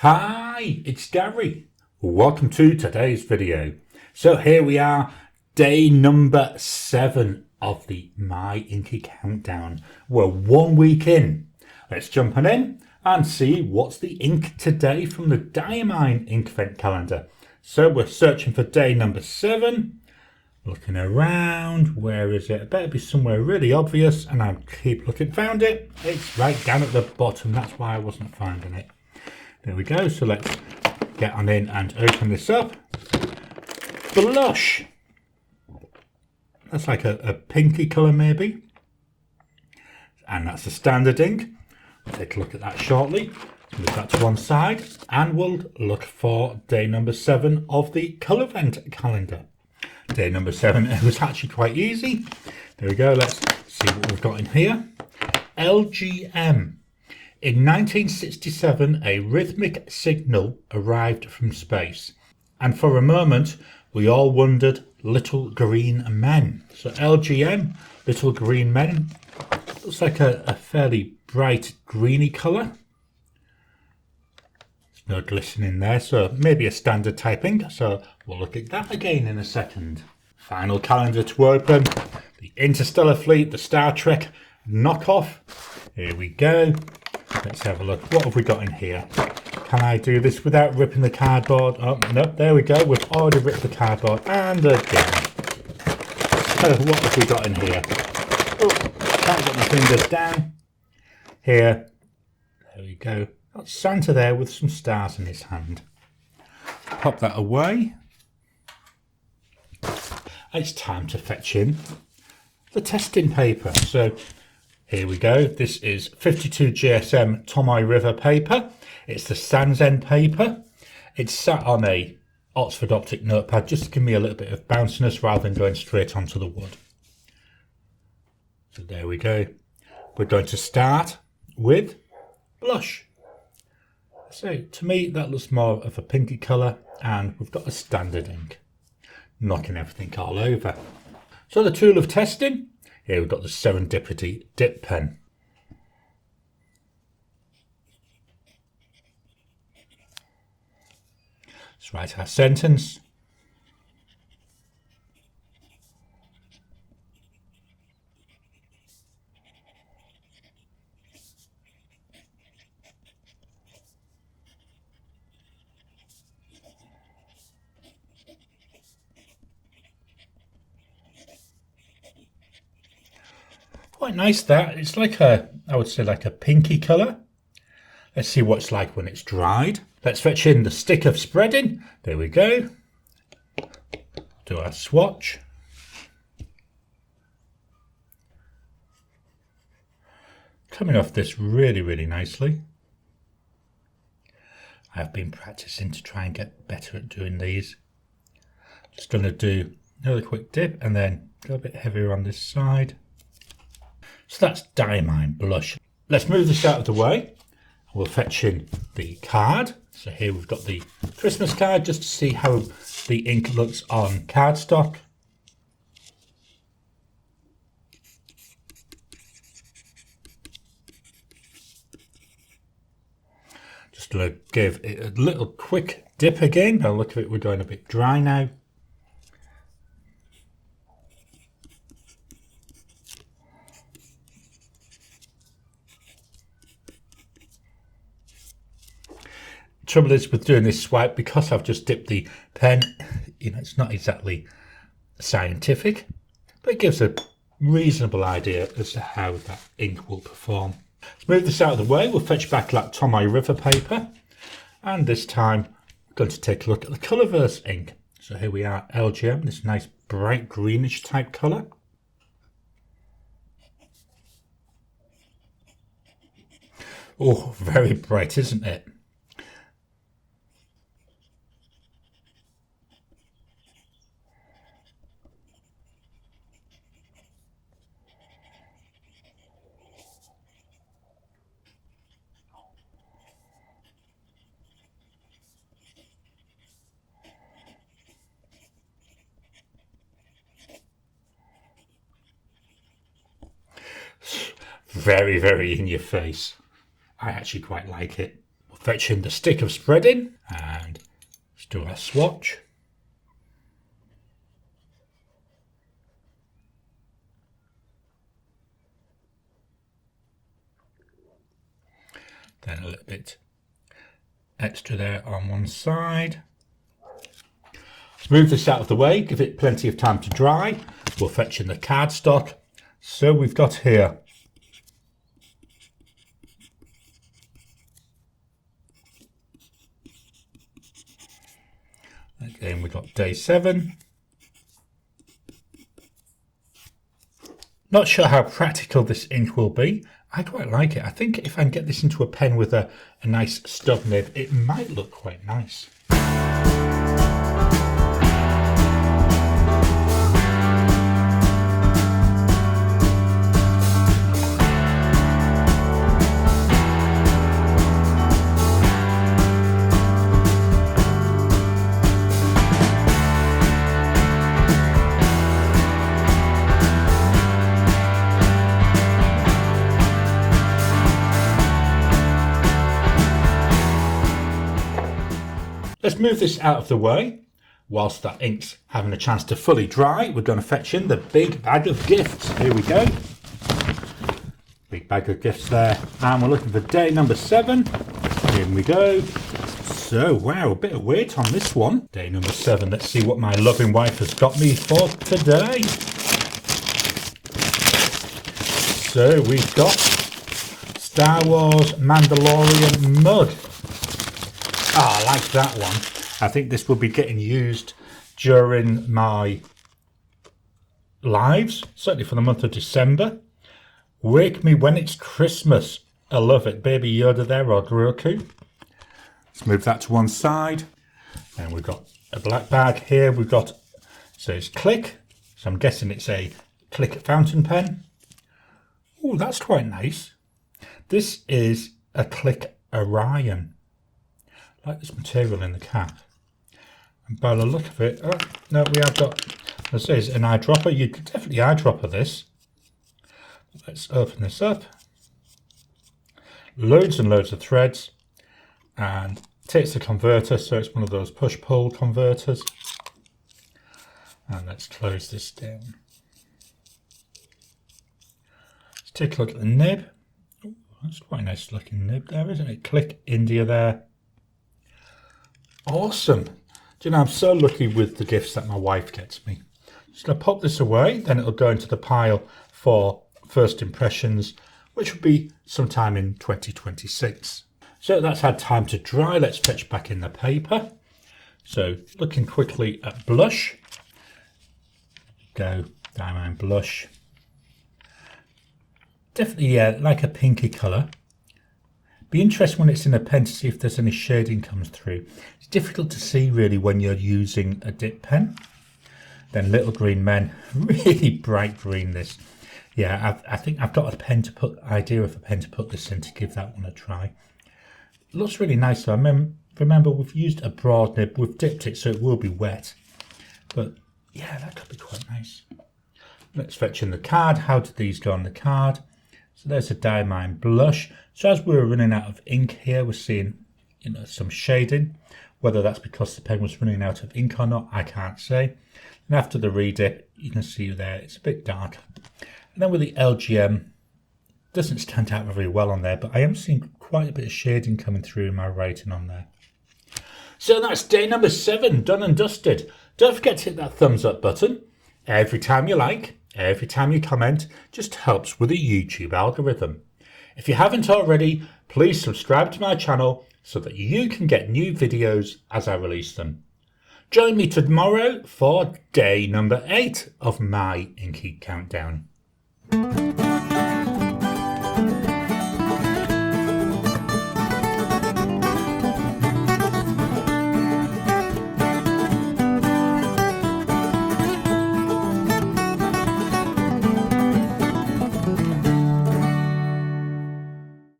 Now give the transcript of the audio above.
Hi, it's Gary. Welcome to today's video. So here we are, day number 7 of the My Inky Countdown. We're 1 week in. Let's jump on in and see what's the ink today from the Diamine Inkvent calendar. So we're searching for day number 7. Looking around, where is it? It better be somewhere really obvious, and I'll keep looking. Found it. It's right down at the bottom. That's why I wasn't finding it. There we go. So let's get on in and open this up. Blush. That's like a pinky colour maybe. And that's the standard ink. We'll take a look at that shortly. Move that to one side. And we'll look for day number 7 of the Colorvent calendar. Day number 7, it was actually quite easy. There we go. Let's see what we've got in here. LGM. In 1967, a rhythmic signal arrived from space, and for a moment we all wondered, little green men. So LGM, little green men, looks like a fairly bright greeny colour. There's no glistening there, so maybe a standard typing, so we'll look at that again in a second. Final calendar to open, the Interstellar Fleet, the Star Trek knockoff. Here we go. Let's have a look. What have we got in here? Can I do this without ripping the cardboard? Oh, no, there we go. We've already ripped the cardboard. And again. So what have we got in here? Oh, can't get my fingers down. Here. There we go. Got Santa there with some stars in his hand. Pop that away. It's time to fetch in the testing paper. So here we go. This is 52 GSM Tomoe River paper. It's the Sans End paper. It's sat on a Oxford Optic notepad just to give me a little bit of bounciness rather than going straight onto the wood. So there we go. We're going to start with blush. So to me that looks more of a pinky colour, and we've got a standard ink. Knocking everything all over. So the tool of testing. Here we've got the Serendipity dip pen. Let's write our sentence. Quite nice that. It's like I would say like a pinky colour. Let's see what it's like when it's dried. Let's fetch in the stick of spreading. There we go. Do our swatch. Coming off this really, really nicely. I've been practicing to try and get better at doing these. Just going to do another quick dip and then go a bit heavier on this side. So that's Diamine blush. Let's move this out of the way. We'll fetch in the card. So here we've got the Christmas card just to see how the ink looks on cardstock. Just going to give it a little quick dip again. Now look at it, we're going a bit dry now. Trouble is with doing this swipe, because I've just dipped the pen, it's not exactly scientific, but it gives a reasonable idea as to how that ink will perform. Let's move this out of the way. We'll fetch back that Tomoe River paper, and this time we're going to take a look at the Colorverse ink. So here we are, LGM, this nice bright greenish type colour. Oh, very bright, isn't it? Very, very in your face. I actually quite like it. We'll fetching the stick of spreading and let's do our swatch. Then a little bit extra there on one side. Let's move this out of the way, give it plenty of time to dry. We'll fetch in the cardstock. So we've got here again, we've got day 7. Not sure how practical this ink will be. I quite like it. I think if I can get this into a pen with a nice stub nib, it might look quite nice. Let's move this out of the way. Whilst that ink's having a chance to fully dry, we're going to fetch in the big bag of gifts. Here we go. Big bag of gifts there. And we're looking for day number 7. Here we go. So, wow, a bit of weight on this one. Day number 7. Let's see what my loving wife has got me for today. So, we've got Star Wars Mandalorian mug. Ah, I like that one. I think this will be getting used during my lives, certainly for the month of December. Wake me when it's Christmas. I love it. Baby Yoda there, or Grogu. Let's move that to one side. And we've got a black bag here. We've got, so it's Click. So I'm guessing it's a Click fountain pen. Oh, that's quite nice. This is a Click Orion. I like this material in the cap. And by the look of it, oh, no, we have got, this is an eyedropper. You could definitely eyedropper this. Let's open this up. Loads and loads of threads. And it takes a converter, so it's one of those push-pull converters. And let's close this down. Let's take a look at the nib. Ooh, that's quite a nice looking nib there, isn't it? Click India there. Awesome. Do you know, I'm so lucky with the gifts that my wife gets me. Just going to pop this away, then it'll go into the pile for first impressions, which will be sometime in 2026. So that's had time to dry. Let's fetch back in the paper. So looking quickly at blush. Go Diamine blush. Definitely, yeah, like a pinky colour. Be interesting when it's in a pen to see if there's any shading comes through. It's difficult to see really when you're using a dip pen. Then Little Green Men, really bright green this. Yeah, I think I've got a idea of a pen to put this in to give that one a try. It looks really nice though. Remember we've used a broad nib, we've dipped it so it will be wet. But yeah, that could be quite nice. Let's fetch in the card. How did these go on the card? So there's a Diamine blush. So as we're running out of ink here, we're seeing, you know, some shading. Whether that's because the pen was running out of ink or not, I can't say. And after the redip, you can see there, it's a bit dark. And then with the LGM, doesn't stand out very well on there, but I am seeing quite a bit of shading coming through in my writing on there. So that's day number 7, done and dusted. Don't forget to hit that thumbs up button. Every time you like, every time you comment, just helps with the YouTube algorithm. If you haven't already, please subscribe to my channel so that you can get new videos as I release them. Join me tomorrow for day number 8 of my Inky Countdown.